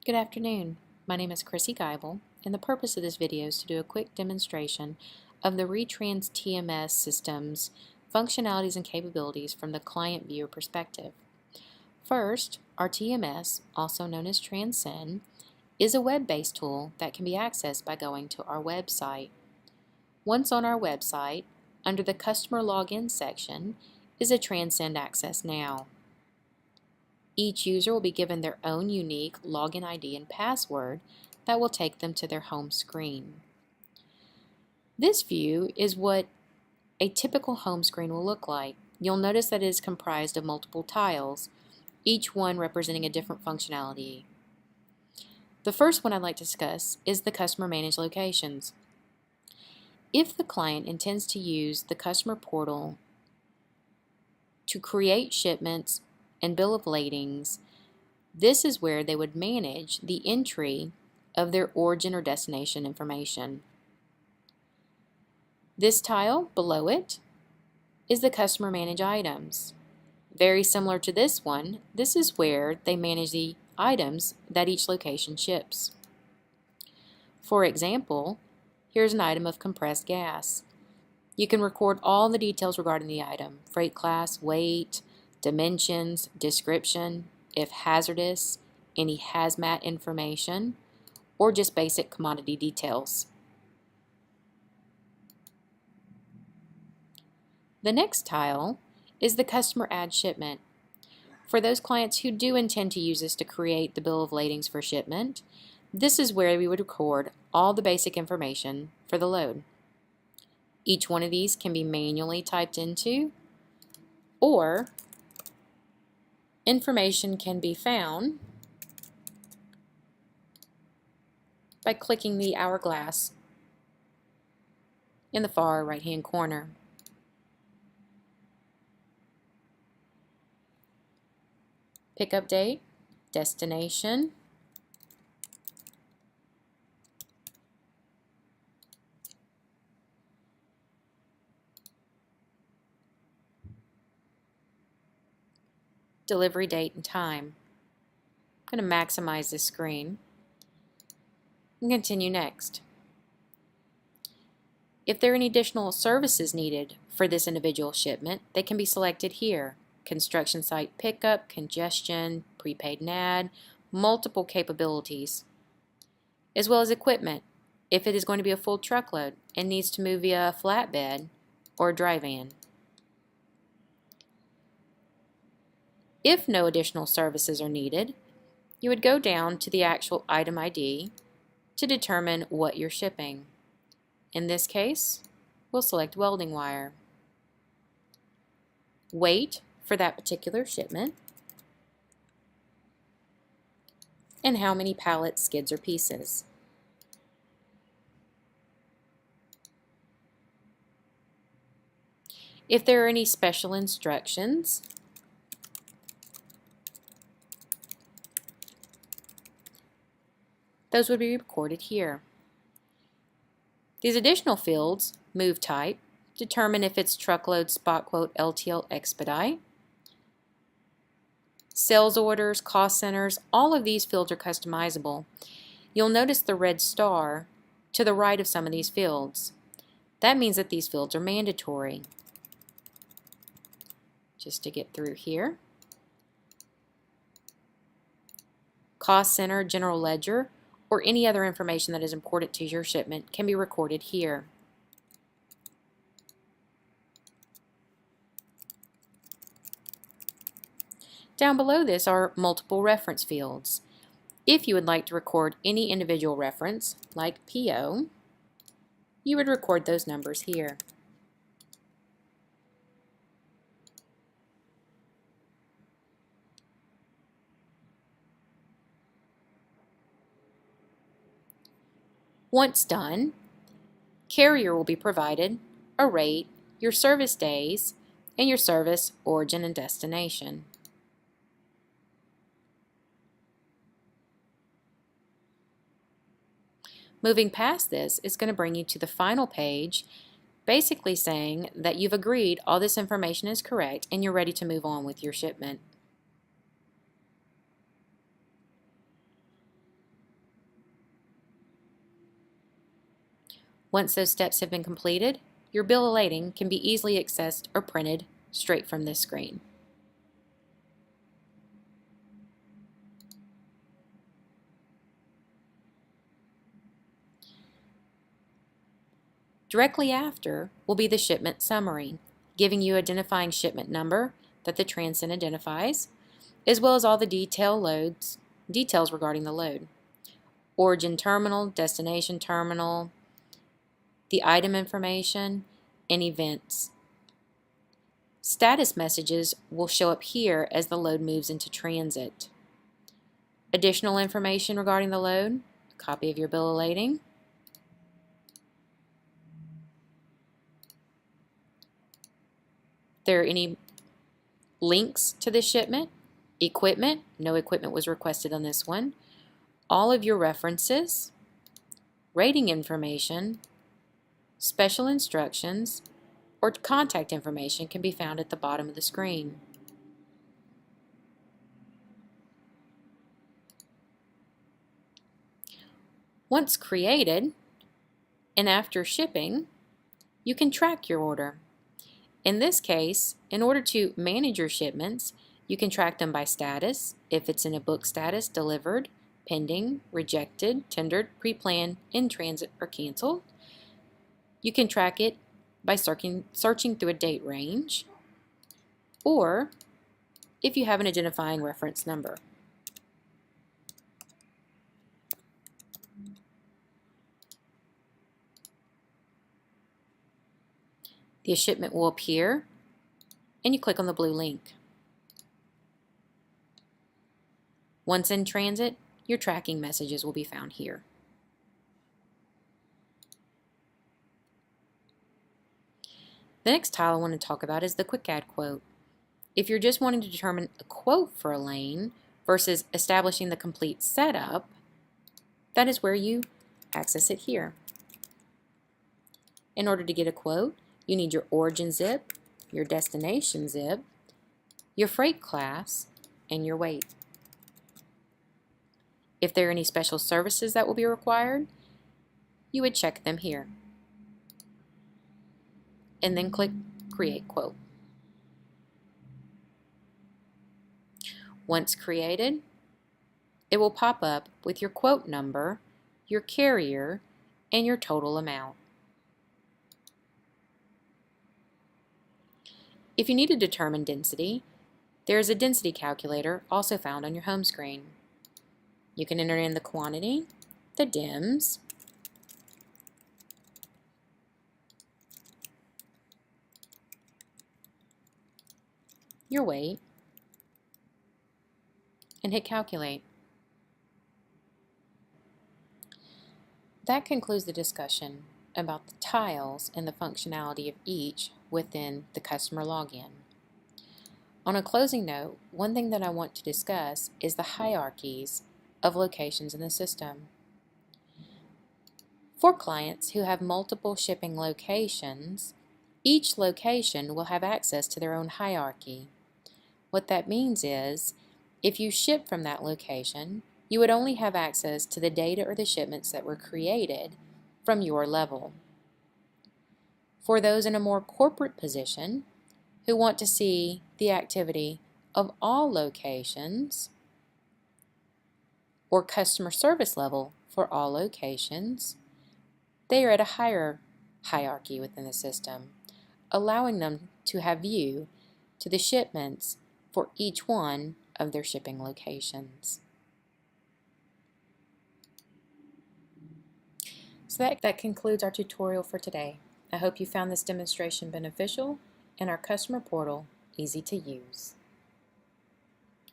Good afternoon. My name is Chrissy Geibel, and the purpose of this video is to do a quick demonstration of the Retrans TMS system's functionalities and capabilities from the client viewer perspective. First, our TMS, also known as Transcend, is a web-based tool that can be accessed by going to our website. Once on our website, under the Customer Login section is a Transcend Access Now. Each user will be given their own unique login ID and password that will take them to their home screen. This view is what a typical home screen will look like. You'll notice that it is comprised of multiple tiles, each one representing a different functionality. The first one I'd like to discuss is the Customer Managed Locations. If the client intends to use the customer portal to create shipments and bill of ladings, this is where they would manage the entry of their origin or destination information. This tile below it is the Customer Manage Items. Very similar to this one, this is where they manage the items that each location ships. For example, here's an item of compressed gas. You can record all the details regarding the item: freight class, weight, dimensions, description, if hazardous, any hazmat information, or just basic commodity details. The next tile is the Customer Add Shipment. For those clients who do intend to use this to create the bill of ladings for shipment, this is where we would record all the basic information for the load. Each one of these can be manually typed into, or information can be found by clicking the hourglass in the far right-hand corner. Pickup date, destination, delivery date and time. I'm going to maximize this screen and continue next. If there are any additional services needed for this individual shipment, they can be selected here. Construction site pickup, congestion, prepaid NAD, multiple capabilities, as well as equipment if it is going to be a full truckload and needs to move via a flatbed or a dry van. If no additional services are needed, you would go down to the actual item ID to determine what you're shipping. In this case, we'll select welding wire. Weight for that particular shipment, and how many pallets, skids, or pieces. If there are any special instructions, those would be recorded here. These additional fields, move type, determine if it's truckload, spot quote, LTL, expedite. Sales orders, cost centers, all of these fields are customizable. You'll notice the red star to the right of some of these fields. That means that these fields are mandatory. Just to get through here. Cost center, general ledger, or any other information that is important to your shipment can be recorded here. Down below this are multiple reference fields. If you would like to record any individual reference, like PO, you would record those numbers here. Once done, carrier will be provided a rate, your service days, and your service origin and destination. Moving past this is going to bring you to the final page, basically saying that you've agreed all this information is correct and you're ready to move on with your shipment. Once those steps have been completed, your bill of lading can be easily accessed or printed straight from this screen. Directly after will be the shipment summary, giving you identifying shipment number that the transit identifies, as well as all the details regarding the load. Origin terminal, destination terminal, the item information, and events. Status messages will show up here as the load moves into transit. Additional information regarding the load, a copy of your bill of lading, if there are any links to the shipment, equipment, no equipment was requested on this one, all of your references, rating information, special instructions, or contact information can be found at the bottom of the screen. Once created and after shipping, you can track your order. In this case, in order to manage your shipments, you can track them by status, if it's in a book status, delivered, pending, rejected, tendered, pre-planned, in transit, or canceled. You can track it by searching through a date range, or if you have an identifying reference number. The shipment will appear, and you click on the blue link. Once in transit, your tracking messages will be found here. The next tile I want to talk about is the Quick Add Quote. If you're just wanting to determine a quote for a lane versus establishing the complete setup, that is where you access it here. In order to get a quote, you need your origin zip, your destination zip, your freight class, and your weight. If there are any special services that will be required, you would check them here. And then click Create Quote. Once created, it will pop up with your quote number, your carrier, and your total amount. If you need to determine density, there is a density calculator also found on your home screen. You can enter in the quantity, the DIMS, your weight, and hit calculate. That concludes the discussion about the tiles and the functionality of each within the customer login. On a closing note, one thing that I want to discuss is the hierarchies of locations in the system. For clients who have multiple shipping locations, each location will have access to their own hierarchy. What that means is, if you ship from that location, you would only have access to the data or the shipments that were created from your level. For those in a more corporate position who want to see the activity of all locations, or customer service level for all locations, they are at a higher hierarchy within the system, allowing them to have view to the shipments for each one of their shipping locations. So that concludes our tutorial for today. I hope you found this demonstration beneficial and our customer portal easy to use.